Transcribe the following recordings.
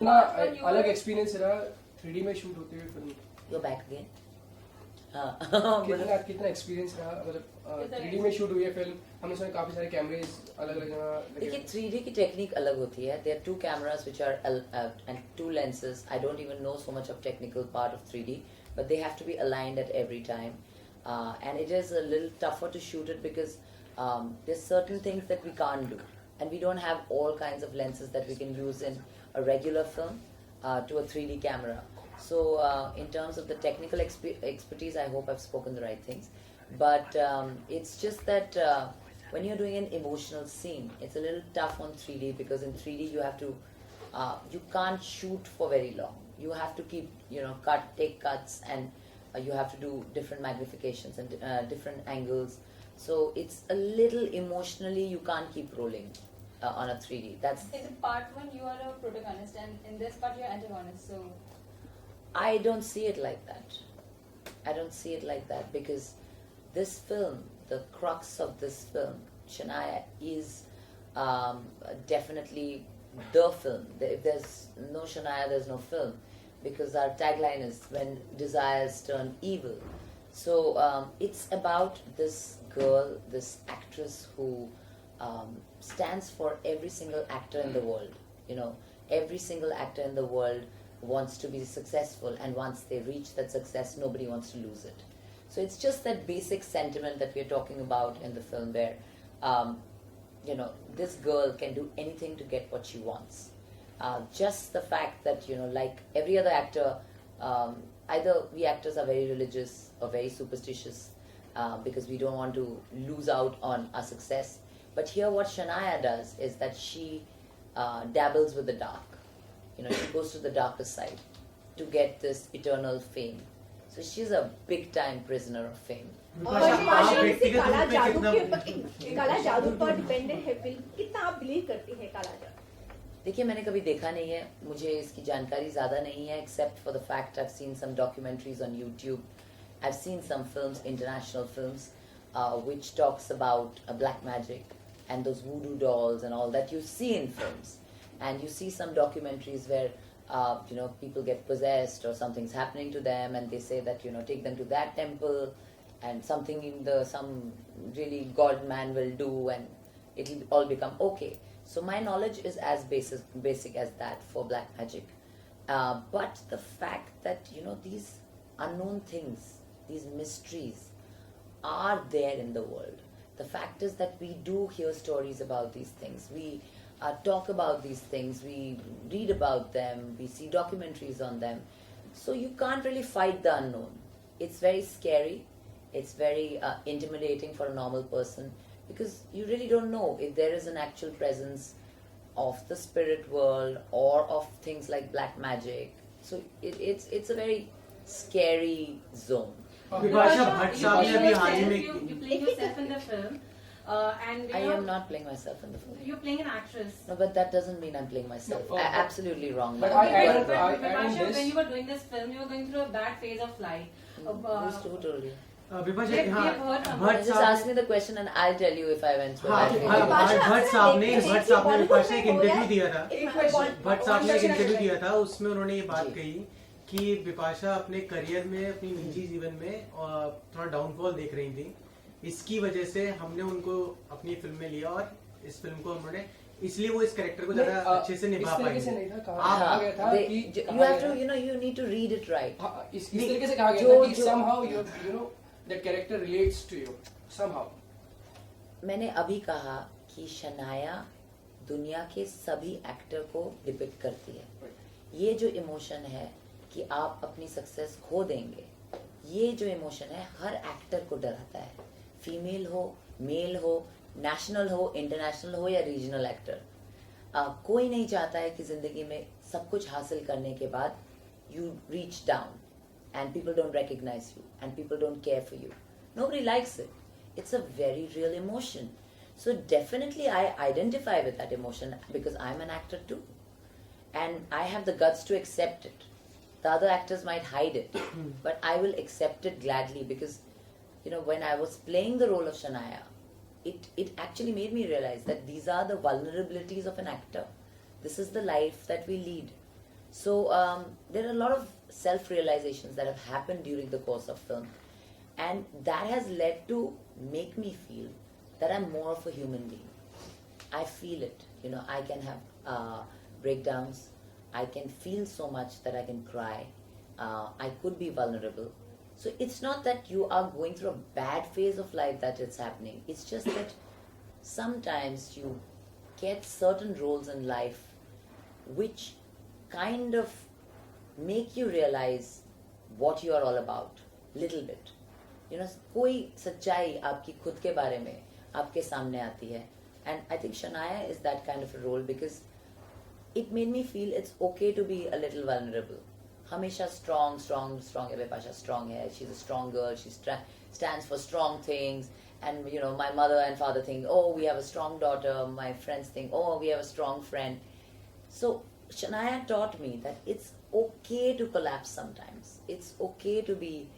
ना अलग एक्सपीरियंस रहा 3D में शूट होते हुए फिल्म. Go back again. कितना एक्सपीरियंस रहा मतलब 3D में शूट हुई है फिल्म. हमने सुना काफी सारे कैमरेज अलग अलग जगह. देखिए 3D की टेक्निक अलग होती है. There are two cameras which are and two lenses. I don't even know so much of technical part of 3D, but they have to be aligned at every time, and it is a little tougher to shoot it because there's certain things that we can't do, and we don't have all kinds of lenses that we can use in a regular film to a 3D camera. So in terms of the technical expertise, I hope I've spoken the right things. But it's just that when you're doing an emotional scene, it's a little tough on 3D because in 3D you have to, you can't shoot for very long. You have to keep, take cuts, and you have to do different magnifications and different angles. So it's a little emotionally, you can't keep rolling on a 3D. That's in the part one you are a protagonist, and in this part you're antagonist. So I don't see it like that. I don't see it like that because this film, the crux of this film, Shania, is definitely the film. If there's no Shania, there's no film, because our tagline is when desires turn evil. So it's about this girl, this actress who stands for every single actor in the world. Every single actor in the world wants to be successful, and once they reach that success, nobody wants to lose it. So it's just that basic sentiment that we're talking about in the film where, this girl can do anything to get what she wants. Just the fact that, like every other actor, either we actors are very religious or very superstitious because we don't want to lose out on our success. But here what Shania does is that she dabbles with the dark. She goes to the darker side to get this eternal fame. So she's a big time prisoner of fame. काला जादू पर dependent है film. कितना आप believe करती है काला जादू? देखिए मैंने कभी देखा नहीं है, मुझे इसकी जानकारी ज़्यादा नहीं है, except for the fact I've seen some documentaries on YouTube. I've seen some films, international films, which talks about black magic and those voodoo dolls and all that you see in films. And you see some documentaries where people get possessed or something's happening to them, and they say that take them to that temple and something some really god man will do and it'll all become okay. So my knowledge is as basic as that for black magic, but the fact that these unknown things, these mysteries are there in the world. The fact is that we do hear stories about these things. We talk about these things, we read about them, we see documentaries on them. So you can't really fight the unknown. It's very scary, it's very intimidating for a normal person, because you really don't know if there is an actual presence of the spirit world or of things like black magic. So it's a very scary zone. Bipasha Bhatt साहब ने अभी हाल ही में You playing yourself in the film, and I am not playing myself in the film. You're playing an actress. No, but that doesn't mean I'm playing myself. No, Absolutely wrong. But Bipasha, when you were doing this film, you were going through a bad phase of life. Who's who told you? Bipasha Just ask me the question and I'll tell you if I went through हाँ, भट्ट साहब ने विपाशा एक interview दिया था. भट्ट साहब ने एक interview दिया था, उसमें उन्होंने ये बात कही कि विपाशा अपने करियर में, अपनी निजी जीवन में थोड़ा डाउनफॉल देख रही थी. इसकी वजह से हमने उनको अपनी फिल्म में लिया और इस फिल्म को हमने इसलिए वो इस कैरेक्टर को ज्यादा अच्छे से निभा पाएंगे. You have to, you need to read it right. इस तरीके से कहा गया था कि somehow that character relates to you somehow. मैंने अभी कहा कि शनाया दुनिया के सभी एक्टर को डिपिक्ट करती है. ये जो इमोशन है कि आप अपनी सक्सेस खो देंगे, ये जो इमोशन है हर एक्टर को डराता है. फीमेल हो, मेल हो, नेशनल हो, इंटरनेशनल हो या रीजनल एक्टर. कोई नहीं चाहता है कि जिंदगी में सब कुछ हासिल करने के बाद you reach down and people don't recognize you and people don't care for you. Nobody likes it. It's a very real emotion. So definitely I identify with that emotion because I'm an actor too. And I have the guts to accept it. The other actors might hide it, but I will accept it gladly because, when I was playing the role of Shania, it actually made me realize that these are the vulnerabilities of an actor. This is the life that we lead. So there are a lot of self-realizations that have happened during the course of film, and that has led to make me feel that I'm more of a human being. I feel it. I can have breakdowns. I can feel so much that I can cry. I could be vulnerable. So it's not that you are going through a bad phase of life that it's happening. It's just that sometimes you get certain roles in life which kind of make you realize what you are all about. Little bit. कोई सच्चाई आपकी खुद के बारे में आपके सामने आती है. And I think Shania is that kind of a role because it made me feel it's okay to be a little vulnerable. हमेशा strong है. Bipasha strong है. She's a strong girl. She stands for strong things. And my mother and father think, oh, we have a strong daughter. My friends think, oh, we have a strong friend. So Shania taught me that it's okay to collapse sometimes. It's okay to be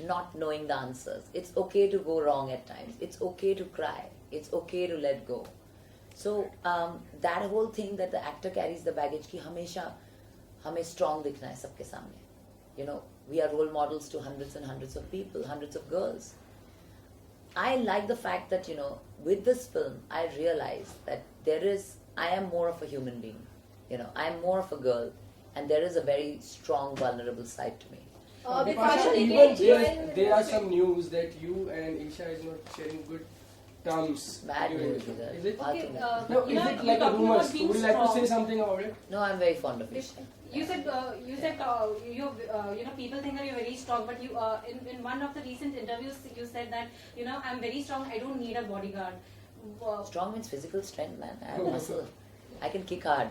not knowing the answers. It's okay to go wrong at times. It's okay to cry. It's okay to let go. So that whole thing that the actor carries the baggage कि हमेशा हमें strong दिखना है सबके सामने. We are role models to hundreds and hundreds of people, hundreds of girls. I like the fact that with this film I realized that I am more of a human being. I am more of a girl, and there is a very strong vulnerable side to me. Bipasha, even there are some news that you and Esha is not sharing good terms. Bad during news the show. is Is it? Okay, No, is it like a rumors? Would you like to say something about it? No, I'm very fond of Esha. You said people think that you're very strong, but you in one of the recent interviews you said that I'm very strong. I don't need a bodyguard. Strong means physical strength, man. I have muscle. I can kick hard.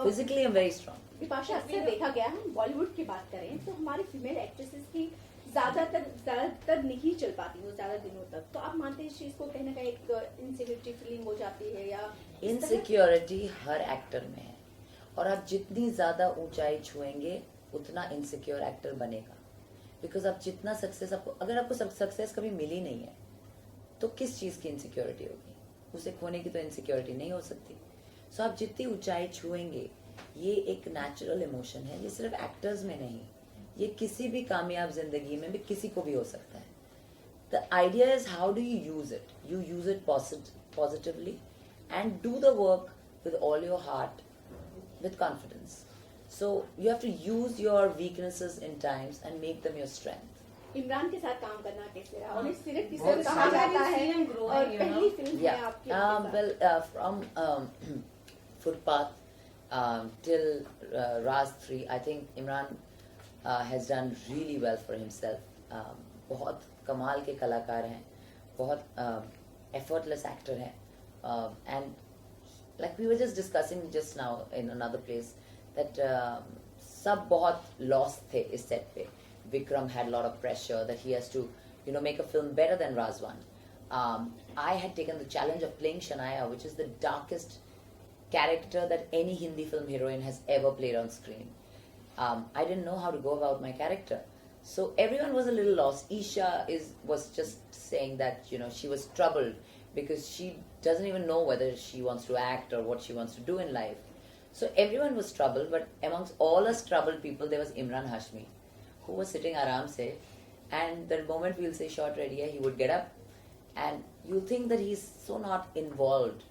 Physically, I'm very strong. Vipasha अक्सर देखा गया है, हम बॉलीवुड की बात करें तो हमारी फीमेल एक्ट्रेसेस की ज्यादातर नहीं चल पाती वो ज्यादा दिनों तक. तो आप मानते हैं इस चीज को कहीं ना कहीं एक इनसिक्योरिटी फीलिंग हो जाती है या इनसिक्योरिटी हर एक्टर में है, और आप जितनी ज्यादा ऊंचाई छुएंगे उतना इनसिक्योर एक्टर बनेगा. बिकॉज आप जितना सक्सेस अगर आपको सक्सेस कभी मिली नहीं है तो किस चीज की इनसिक्योरिटी होगी? उसे खोने की तो इनसिक्योरिटी नहीं हो सकती. सो आप जितनी ऊंचाई छुएंगे, ये एक नेचुरल इमोशन है. ये सिर्फ एक्टर्स में नहीं, ये किसी भी कामयाब जिंदगी में भी किसी को भी हो सकता है. The idea is how do you use it. You use it positively and do the work with all your heart, with confidence. So you have to use your weaknesses in times and make them your strength. Imran के साथ काम करना कैसे रहा? और सिर्फ किसी कहा जाता है और पहली फिल्म है आपकी. Well, from Footpath till Raaz 3, I think Imran has done really well for himself. बहुत कमाल के कलाकार हैं, बहुत effortless actor हैं, and like we were just discussing just now in another place that सब बहुत lost थे इस set पे. Vikram had a lot of pressure that he has to make a film better than Raaz 1. I had taken the challenge of playing Shania, which is the darkest character that any Hindi film heroine has ever played on screen. I didn't know how to go about my character, so everyone was a little lost. Esha was just saying that she was troubled because she doesn't even know whether she wants to act or what she wants to do in life. So everyone was troubled, but amongst all us troubled people, there was Imran Hashmi, who was sitting aram se, and the moment we'll say shot ready hai, he would get up, and you think that he's so not involved,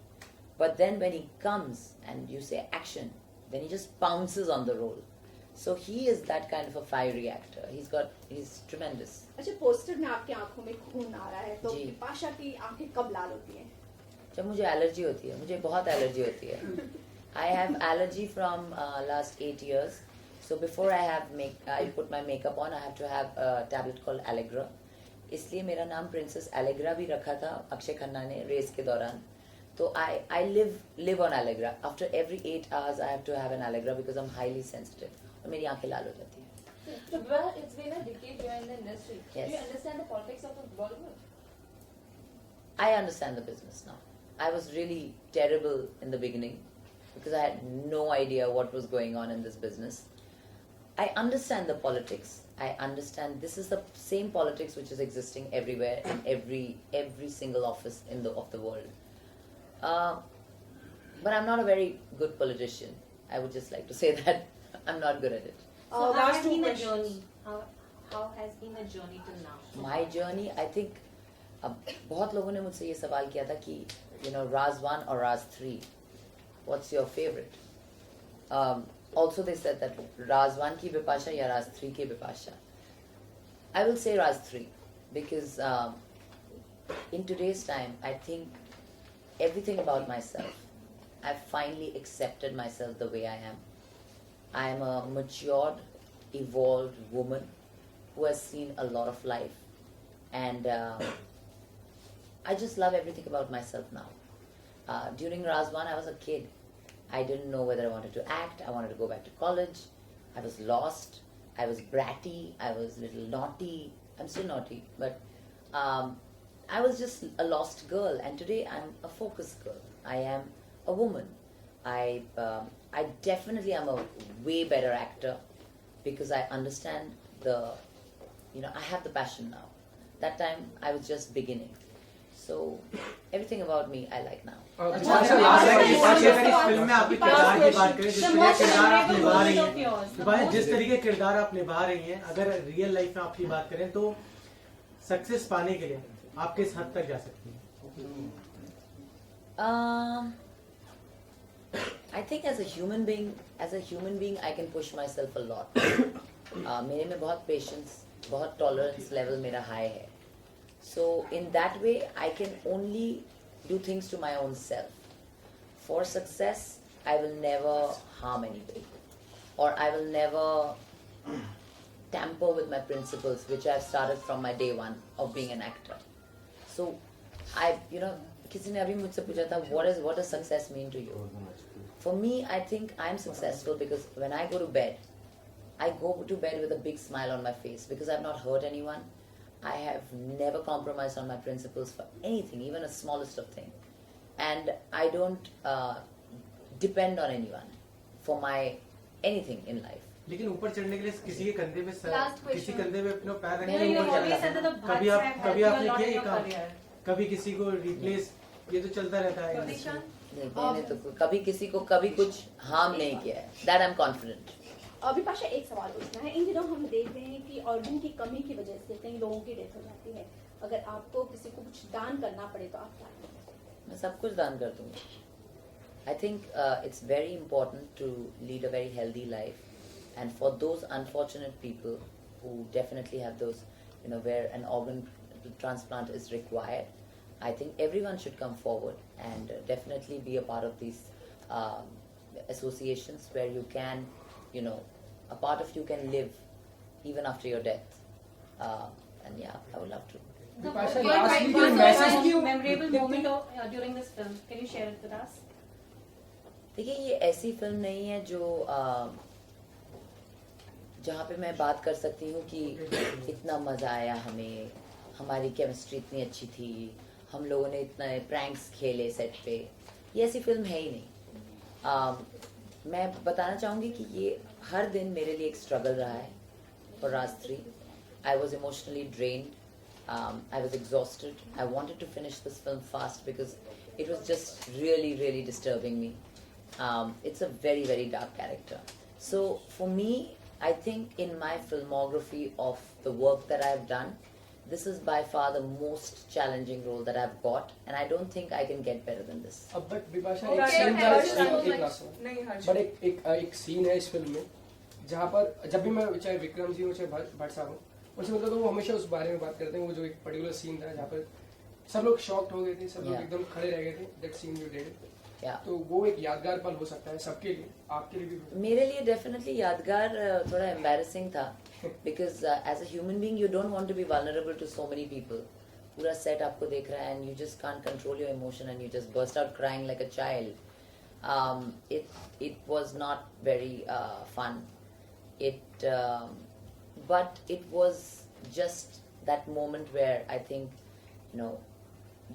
but then when he comes and you say action, then he just pounces on the role. So he is that kind of a fiery actor. He's tremendous. अच्छा, poster में आपकी आंखों में खून आ रहा है, तो बिपाशा की आंखें कब लाल होती हैं? जब मुझे एलर्जी होती है, मुझे बहुत एलर्जी होती है. I have allergy from last 8 years. So before I put my makeup on, I have to have a tablet called Allegra. इसलिए मेरा नाम प्रिंसेस एलेग्रा भी रखा था अक्षय खन्ना ने रेस के दौरान. तो I live on Allegra. After every 8 hours, I have to have an Allegra because I'm highly sensitive. और मेरी आंखें लाल हो जाती हैं. So, well, it's been a decade you're in the industry. Yes. Do you understand the politics of Bollywood? I understand the business now. I was really terrible in the beginning because I had no idea what was going on in this business. I understand the politics. I understand this is the same politics which is existing everywhere in every single office of the world. But I'm not a very good politician. I would just like to say that. I'm not good at it. So how last has two been the questions. journey? How has been the journey till now? My journey, I think, बहुत लोगों ने मुझसे ये सवाल किया था कि Raaz 1 or Raaz 3, what's your favorite? Also they said that Raaz 1 ki Bipasha या Raaz 3 ki Bipasha. I will say Raaz 3 because in today's time, I think everything about myself, I've finally accepted myself the way I am. I am a matured, evolved woman who has seen a lot of life, and I just love everything about myself now. During Raaz 1, I was a kid. I didn't know whether I wanted to act, I wanted to go back to college, I was lost, I was bratty, I was a little naughty, I'm still naughty, but I was just a lost girl, and today I'm a focused girl. I am a woman. I definitely am a way better actor because I understand I have the passion now. That time I was just beginning. So everything about me I like now. Bipasha, अगर इस film में आपके किरदार की बात करें, जिस तरीके के किरदार आप निभा रही हैं, अगर रियल लाइफ में आपकी बात करें तो सक्सेस पाने के लिए आप किस हद तक जा सकती हैं? I think as a human being, I can push myself a lot. मेरे में बहुत patience, बहुत tolerance level मेरा high है. So in that way, I can only do things to my own self. For success, I will never harm anybody, or I will never tamper with my principles, which I've started from my day one of being an actor. So किसी ने अभी मुझसे पूछा था, what does success mean to you? For me, I think I'm successful because when I go to bed with a big smile on my face because I've not hurt anyone. I have never compromised on my principles for anything, even the smallest of thing. And I don't depend on anyone for my anything in life. लेकिन ऊपर चढ़ने के लिए किसी के कंधे पे किसी कंधे पे अपना पैर रखने You के have always said that the कभी bhats have helped you a आपने lot किया in ये your काम, career. कभी किसी को रिप्लेस, ये तो चलता रहता है. नहीं, मैंने तो कभी किसी को कभी कुछ हार्म नहीं किया है. That I'm confident. विपाशा, एक सवाल पूछना है. इन दिनों हम देख रहे हैं कि ऑर्गन की कमी की वजह से कई लोगों की डेथ हो जाती है. अगर आपको किसी को कुछ दान करना पड़े तो आप क्या करेंगे? मैं सब कुछ दान कर दूंगी. I think it's very important to lead a very healthy life, and for those unfortunate people who definitely have those, where an organ transplant is required, I think everyone should come forward and definitely be a part of these associations where you can, a part of you can live even after your death. And yeah, I would love to. Bipasha, Your lastly, most message memorable moment during this film. Can you share it with us? देखिए, ये ऐसी film नहीं है जो जहाँ पे मैं बात कर सकती हूँ कि इतना मज़ा आया हमें, हमारी केमिस्ट्री इतनी अच्छी थी, हम लोगों ने इतने प्रैंक्स खेले सेट पे. ये ऐसी फिल्म है ही नहीं. मैं बताना चाहूँगी कि ये हर दिन मेरे लिए एक स्ट्रगल रहा है. For Raaz 3, I was emotionally drained. I was exhausted. I wanted to finish this film fast because it was just really, really disturbing me. It's a very, very dark character. So for me, I think in my filmography of the work that I've done, this is by far the most challenging role that I've got, and I don't think I can get better than this. But Bipasha, एक scene है इस film में जहाँ पर जब भी मैं चाहे विक्रम जी हो चाहे भट्ट साहब हो, उनसे मतलब तो वो हमेशा उस बारे में बात करते हैं. वो जो एक पर्टिकुलर सीन था जहाँ पर सब लोग शॉक्ड हो गए थे, सब लोग एकदम खड़े रह गए थे. That seen you did. तो वो एक यादगार पल हो सकता है सबके लिए, आपके लिए भी. मेरे लिए डेफिनेटली यादगार थोड़ा एम्बैरेसिंग था because as a human being you don't want to be vulnerable to so many people. पूरा सेट आपको देख रहा है and you just can't control your emotion and you just burst out crying like a child. It was not very fun. But it was just that moment where I think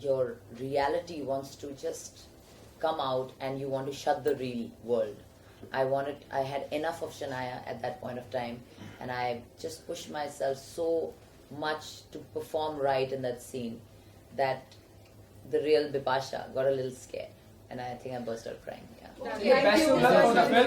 your reality wants to just come out and you want to shut the real world. I had enough of Shania at that point of time, and I just pushed myself so much to perform right in that scene that the real Bipasha got a little scared, and I think I burst out crying. Yeah. Best of luck for the film.